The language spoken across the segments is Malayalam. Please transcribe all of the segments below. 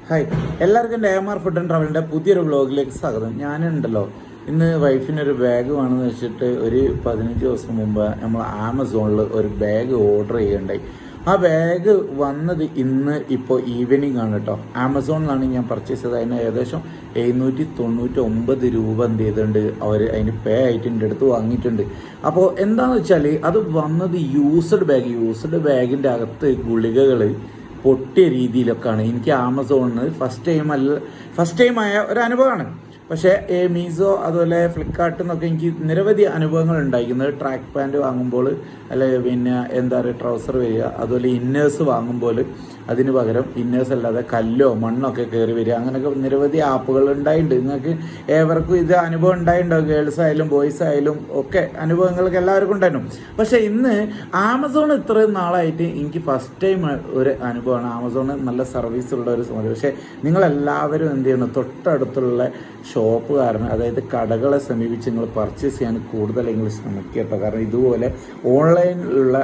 ഹായ്, എല്ലാവർക്കും ഡേമാർ ഫുഡ് ആൻഡ് ട്രാവലിൻ്റെ പുതിയൊരു വ്ളോഗിലേക്ക് സ്വാഗതം. ഞാനുണ്ടല്ലോ ഇന്ന് വൈഫിനൊരു ബാഗ് വേണമെന്ന് വെച്ചിട്ട് ഒരു 15 ദിവസം മുമ്പ് നമ്മൾ ആമസോണിൽ ഒരു ബാഗ് ഓർഡർ ചെയ്യുകയുണ്ടായി. ആ ബാഗ് വന്നത് ഇന്ന് ഇപ്പോൾ ഈവനിങ് ആണ് കേട്ടോ. ആമസോണിലാണ് ഞാൻ പർച്ചേസ് ചെയ്തത്. അതിന് ഏകദേശം 799 രൂപ എന്ത് ചെയ്തിട്ടുണ്ട് അവർ അതിന് പേ ആയിട്ട് എൻ്റെ അടുത്ത് വാങ്ങിയിട്ടുണ്ട്. അപ്പോൾ എന്താണെന്ന് വെച്ചാൽ അത് വന്നത് യൂസ്ഡ് ബാഗിൻ്റെ അകത്ത് ഗുളികകൾ പൊട്ടിയ രീതിയിലൊക്കെയാണ്. എനിക്ക് ആമസോണിന് ഫസ്റ്റ് ടൈം ആയ ഒരു അനുഭവമാണ്. പക്ഷേ മീസോ അതുപോലെ ഫ്ലിപ്കാർട്ടിൽ നിന്നൊക്കെ എനിക്ക് നിരവധി അനുഭവങ്ങൾ ഉണ്ടായിരിക്കുന്നത്. ട്രാക്ക് പാൻറ്റ് വാങ്ങുമ്പോൾ പിന്നെ എന്താ പറയുക ട്രൗസർ വരിക, അതുപോലെ ഇന്നേഴ്സ് വാങ്ങുമ്പോൾ അതിന് പകരം ഇന്നേഴ്സ് അല്ലാതെ കല്ലോ മണ്ണൊക്കെ കയറി വരിക, അങ്ങനെയൊക്കെ നിരവധി ആപ്പുകൾ ഉണ്ടായിട്ടുണ്ട്. നിങ്ങൾക്ക് ഏവർക്കും ഇത് അനുഭവം ഉണ്ടായിട്ടുണ്ടാവും. ഗേൾസ് ആയാലും ബോയ്സ് ആയാലും ഒക്കെ അനുഭവങ്ങൾക്ക് എല്ലാവർക്കും ഉണ്ടായിരുന്നു. പക്ഷേ ഇന്ന് ആമസോൺ ഇത്രയും നാളായിട്ട് എനിക്ക് ഫസ്റ്റ് ടൈം ഒരു അനുഭവമാണ്. ആമസോൺ നല്ല സർവീസ് ഉള്ള ഒരു സംഭവം. പക്ഷേ നിങ്ങളെല്ലാവരും എന്ത് ചെയ്യണം, തൊട്ടടുത്തുള്ള ഷോപ്പുകാരന് അതായത് കടകളെ സമീപിച്ച് നിങ്ങൾ പർച്ചേസ് ചെയ്യാൻ കൂടുതൽ നിങ്ങൾ ശ്രമിക്കുക കേട്ടോ. കാരണം ഇതുപോലെ ഓൺലൈനിലുള്ള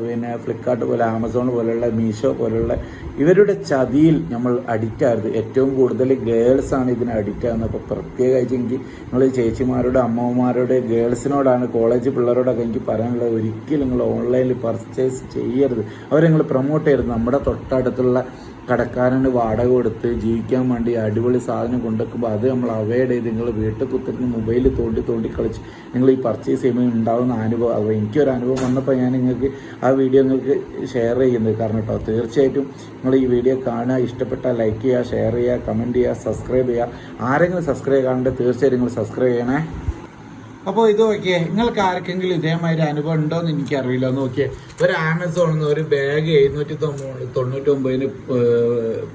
പിന്നെ ഫ്ലിപ്കാർട്ട് പോലെ ആമസോൺ പോലെയുള്ള മീഷോ പോലെയുള്ള ഇവരുടെ ചതിയിൽ നമ്മൾ അഡിക്റ്റ് ആകരുത്. ഏറ്റവും കൂടുതൽ ഗേൾസാണ് ഇതിന് അഡിക്റ്റ് ആകുന്നത്. അപ്പോൾ പ്രത്യേകിച്ച് എനിക്ക് നിങ്ങൾ ചേച്ചിമാരോട് അമ്മമാരോട് ഗേൾസിനോടാണ് കോളേജ് പിള്ളേരോടൊക്കെ എനിക്ക് പറയാനുള്ളത്, ഒരിക്കലും നിങ്ങൾ ഓൺലൈനിൽ പർച്ചേസ് ചെയ്യരുത്. അവരെ നിങ്ങൾ പ്രൊമോട്ട് ചെയ്യരുത്. നമ്മുടെ തൊട്ടടുത്തുള്ള കടക്കാരന് വാടക കൊടുത്ത് ജീവിക്കാൻ വേണ്ടി അടിപൊളി സാധനം കൊണ്ടുവെക്കുമ്പോൾ അത് നമ്മൾ അവോയ്ഡ് ചെയ്ത് നിങ്ങൾ വീട്ടിൽ കുത്തിരുന്ന് മൊബൈൽ തോണ്ടി കളിച്ച് നിങ്ങൾ ഈ പർച്ചേസ് ചെയ്യുമ്പോൾ ഉണ്ടാകുന്ന അനുഭവം. അപ്പോൾ എനിക്കൊരു അനുഭവം വന്നപ്പോൾ ഞാൻ നിങ്ങൾക്ക് ആ വീഡിയോ നിങ്ങൾക്ക് ഷെയർ ചെയ്യുന്നത് കാരണം കേട്ടോ. തീർച്ചയായിട്ടും നിങ്ങൾ ഈ വീഡിയോ കാണുക, ഇഷ്ടപ്പെട്ടാൽ ലൈക്ക് ചെയ്യുക, ഷെയർ ചെയ്യുക, കമൻറ്റ് ചെയ്യുക, സബ്സ്ക്രൈബ് ചെയ്യുക. ആരെങ്കിലും സബ്സ്ക്രൈബ് കാണേണ്ടത് തീർച്ചയായിട്ടും നിങ്ങൾ സബ്സ്ക്രൈബ് ചെയ്യണേ. അപ്പോൾ ഇത് നോക്കിയേ, നിങ്ങൾക്ക് ആർക്കെങ്കിലും ഇതേമാതിരി അനുഭവം ഉണ്ടോയെന്ന് എനിക്കറിയില്ല. നോക്കിയേ, ഒരു ആമസോണിൽ നിന്ന് ഒരു ബാഗ് 799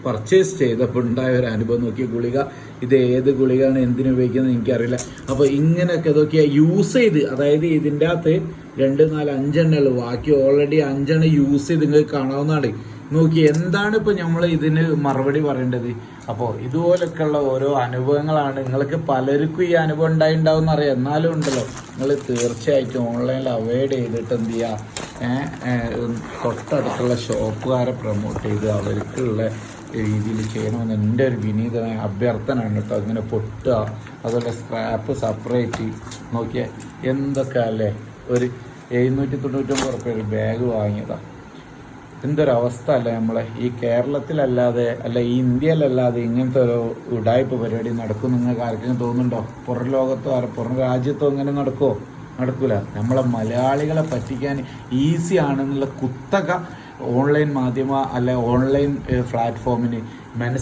പർച്ചേസ് ചെയ്തപ്പോൾ ഉണ്ടായ ഒരു അനുഭവം നോക്കിയ ഗുളിക. ഇത് ഏത് ഗുളികയാണ് എന്തിനു ഉപയോഗിക്കുന്നത് എനിക്കറിയില്ല. അപ്പോൾ ഇങ്ങനെയൊക്കെ നോക്കിയാൽ യൂസ് ചെയ്ത്, അതായത് ഇതിൻ്റെ അകത്ത് 2, 4, 5 എണ്ണുള്ളൂ, ബാക്കി ഓൾറെഡി 5 എണ്ണം യൂസ് ചെയ്ത് നിങ്ങൾക്ക് കാണാവുന്നതാണ്. നോക്കി എന്താണ് ഇപ്പോൾ നമ്മൾ ഇതിന് മറുപടി പറയേണ്ടത്. അപ്പോൾ ഇതുപോലൊക്കെയുള്ള ഓരോ അനുഭവങ്ങളാണ്. നിങ്ങൾക്ക് പലർക്കും ഈ അനുഭവം ഉണ്ടായിട്ടുണ്ടാവും എന്നറിയാം. എന്നാലും ഉണ്ടല്ലോ, നിങ്ങൾ തീർച്ചയായിട്ടും ഓൺലൈനിൽ അവോയ്ഡ് ചെയ്തിട്ട് എന്ത് ചെയ്യുക, തൊട്ടടുത്തുള്ള ഷോപ്പുകാരെ പ്രൊമോട്ട് ചെയ്ത് അവർക്കുള്ള രീതിയിൽ ചെയ്യണമെന്ന് എൻ്റെ ഒരു വിനീതമായ അഭ്യർത്ഥനയാണ് കേട്ടോ. അങ്ങനെ പൊട്ടുക, അതുപോലെ സ്ക്രാപ്പ് സെപ്പറേറ്റ് നോക്കിയാൽ എന്തൊക്കെ അല്ലേ. ഒരു 799 റുപ്യ ഒരു ബാഗ് വാങ്ങിയതാണ്. എന്തൊരവസ്ഥ അല്ലേ നമ്മളെ ഈ കേരളത്തിലല്ലാതെ അല്ല ഈ ഇന്ത്യയിലല്ലാതെ ഇങ്ങനത്തെ ഒരു ഉടായ്പ പരിപാടി നടക്കും നിങ്ങൾക്ക് ആർക്കെങ്കിലും തോന്നുന്നുണ്ടോ? പുറം ലോകത്തോ പുറം രാജ്യത്തോ ഇങ്ങനെ നടക്കുമോ? നടക്കൂല. നമ്മളെ മലയാളികളെ പറ്റിക്കാൻ ഈസി ആണെന്നുള്ള കുത്തക ഓൺലൈൻ മാധ്യമ അല്ലെ ഓൺലൈൻ പ്ലാറ്റ്ഫോമിന് മനസ്സിലാക്കി